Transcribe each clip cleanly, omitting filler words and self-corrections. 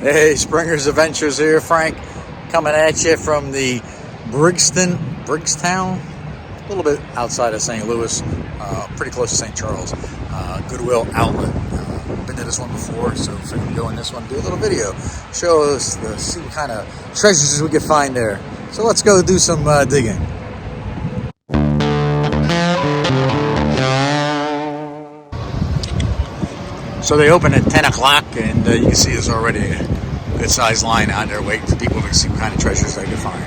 Hey, Springer's Adventures here. Frank coming at you from the Bridgeton, a little bit outside of St. Louis, pretty close to St. Charles, Goodwill outlet. Been to this one before, so if we can go in this one, do a little video, show us, see what kind of treasures we could find there. So let's go do some digging. So they open at 10 o'clock, and you can see there's already a good-sized line out there waiting for people to see what kind of treasures they can find.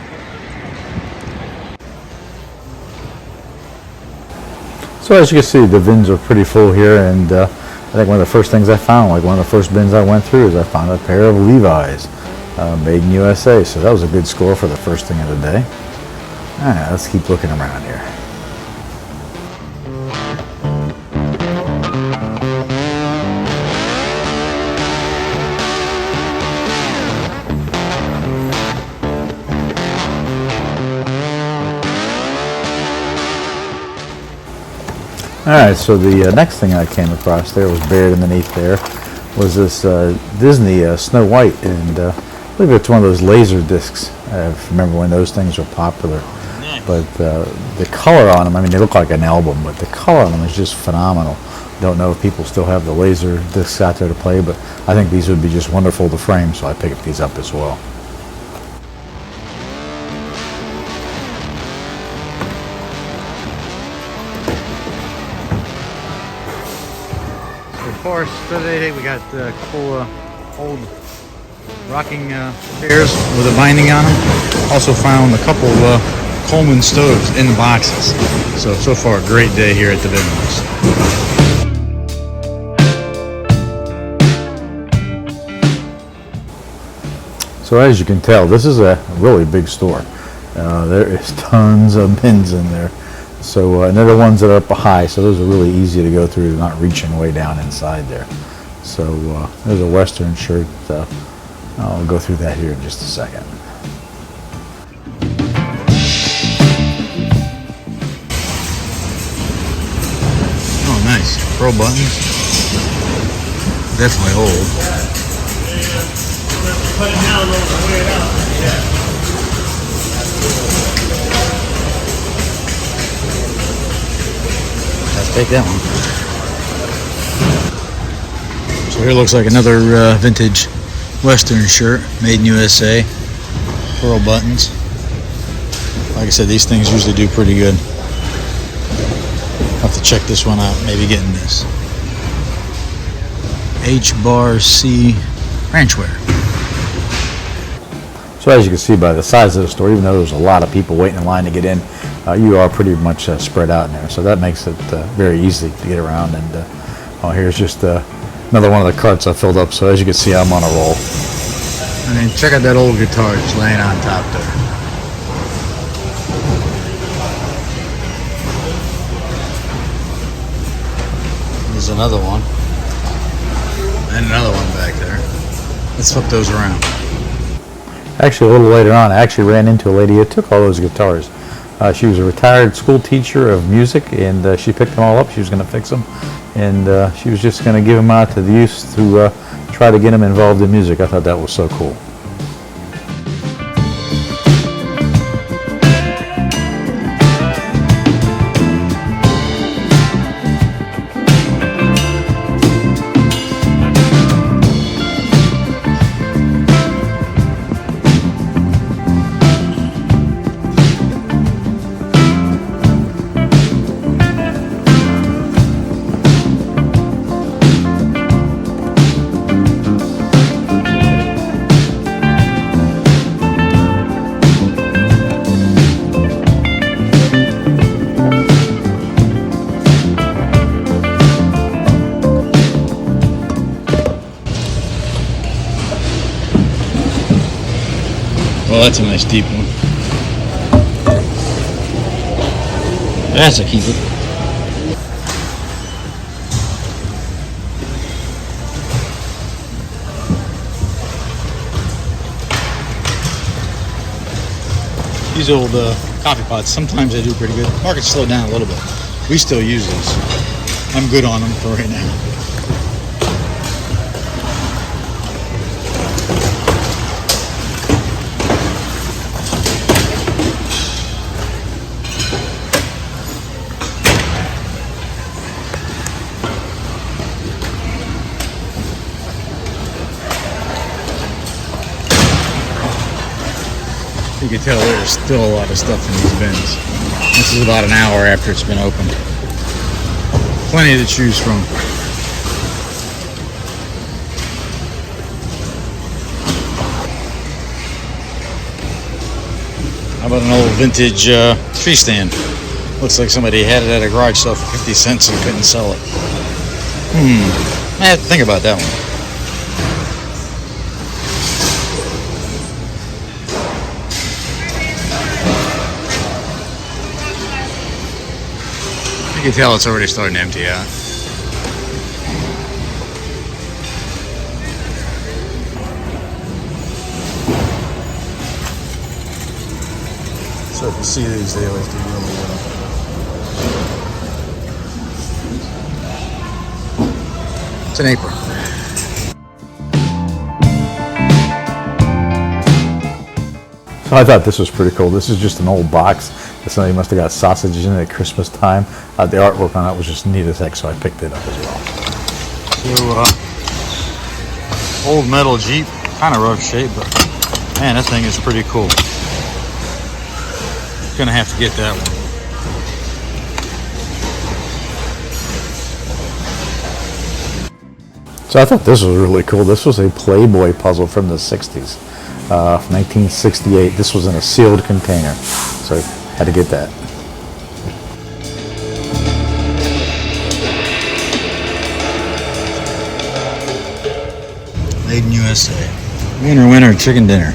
So as you can see, the bins are pretty full here, and I think one of the first things I found, like one of the first bins I went through, is I found a pair of Levi's, made in USA. So that was a good score for the first thing of the day. All right, let's keep looking around here. Alright, so the next thing I came across there was buried underneath there was this Disney Snow White, and I believe it's one of those laser discs. I remember when those things were popular. Nice. But the color on them, I mean, they look like an album, but the color on them is just phenomenal. Don't know if people still have the laser discs out there to play, but I think these would be just wonderful to frame, so I picked these up as well. Of course, today we got a couple old rocking chairs with a binding on them. Also found a couple Coleman stoves in the boxes. So far, a great day here at the business. So as you can tell, this is a really big store. There is tons of bins in there. So and they're the ones that are up high, so those are really easy to go through, not reaching way down inside there. So there's a Western shirt. I'll go through that here in just a second. Oh, nice. Pearl buttons. Definitely old. Put it down over, wear it out. Yeah. Take that one. So here looks like another vintage Western shirt, made in USA. Pearl buttons. Like I said, these things usually do pretty good. I'll have to check this one out, maybe getting this. H-Bar-C Ranchwear. So as you can see by the size of the store, even though there's a lot of people waiting in line to get in, you are pretty much spread out in there. So that makes it very easy to get around. And here's just another one of the carts I filled up. So as you can see, I'm on a roll. I mean, check out that old guitar just laying on top there. There's another one. And another one back there. Let's flip those around. Actually, a little later on, I actually ran into a lady who took all those guitars. She was a retired school teacher of music, and she picked them all up. She was going to fix them, and she was just going to give them out to the youth to try to get them involved in music. I thought that was so cool. Well, that's a nice deep one. That's a keeper. These old coffee pots, sometimes they do pretty good. Market's slowed down a little bit. We still use these. I'm good on them for right now. You can tell there's still a lot of stuff in these bins. This is about an hour after it's been opened. Plenty to choose from. How about an old vintage tree stand? Looks like somebody had it at a garage sale for 50 cents and couldn't sell it. I have to think about that one. You can tell it's already starting to empty out. So if you see these, they always do really well. It's an apron. So I thought this was pretty cool. This is just an old box that somebody must have got sausages in at Christmas time. The artwork on it was just neat as heck, so I picked it up as well. So, old metal Jeep, kind of rough shape, but man, that thing is pretty cool. Gonna have to get that one. So I thought this was really cool. This was a Playboy puzzle from the 60s, 1968. This was in a sealed container, so I had to get that. Made in USA. Winner, chicken dinner.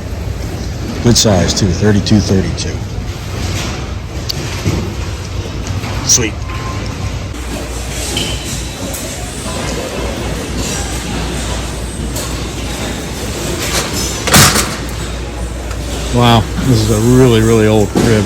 Good size too, 32.32. Sweet. Wow, this is a really, really old crib.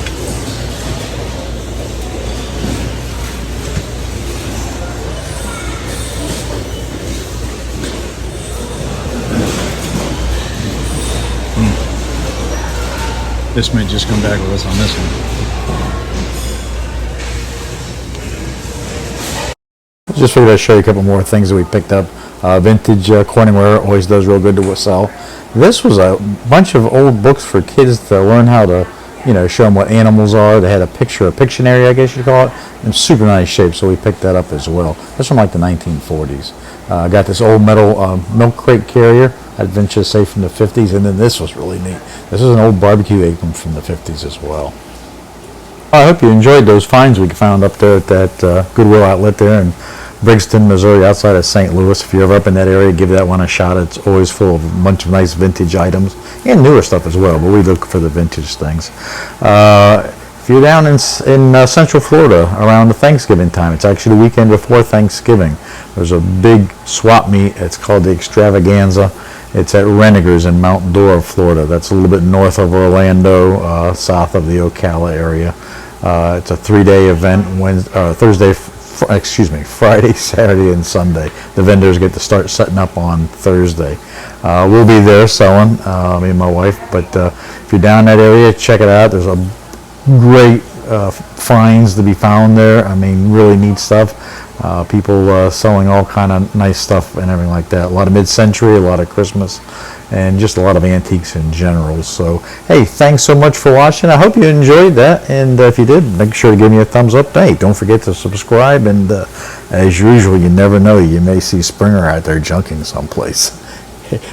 This may just come back with us on this one. Just figured I'd show you a couple more things that we picked up. Vintage Corningware always does real good to sell. This was a bunch of old books for kids to learn how to, show them what animals are. They had a Pictionary, I guess you'd call it, in super nice shape, so we picked that up as well. That's from like the 1940s. Got this old metal milk crate carrier, I'd venture to say from the 50s, and then this was really neat. This is an old barbecue apron from the 50s as well. I hope you enjoyed those finds we found up there at that Goodwill outlet there in Bridgeton, Missouri, outside of St. Louis. If you're ever up in that area, give that one a shot. It's always full of a bunch of nice vintage items and newer stuff as well, but we look for the vintage things. If you're down in Central Florida around the Thanksgiving time, it's actually the weekend before Thanksgiving. There's a big swap meet. It's called the Extravaganza. It's at Renegers in Mount Dora, Florida. That's a little bit north of Orlando, south of the Ocala area. It's a 3-day event, Friday, Saturday, and Sunday. The vendors get to start setting up on Thursday. We'll be there selling, me and my wife, but if you're down in that area, check it out. There's a great finds to be found there. I mean, really neat stuff. People selling all kind of nice stuff and everything like that. A lot of mid-century, a lot of Christmas, and just a lot of antiques in general. So, hey, thanks so much for watching. I hope you enjoyed that, and if you did, make sure to give me a thumbs up. Hey, don't forget to subscribe, and as usual, you never know, you may see Springer out there junking someplace.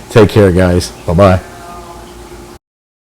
Take care, guys. Bye-bye.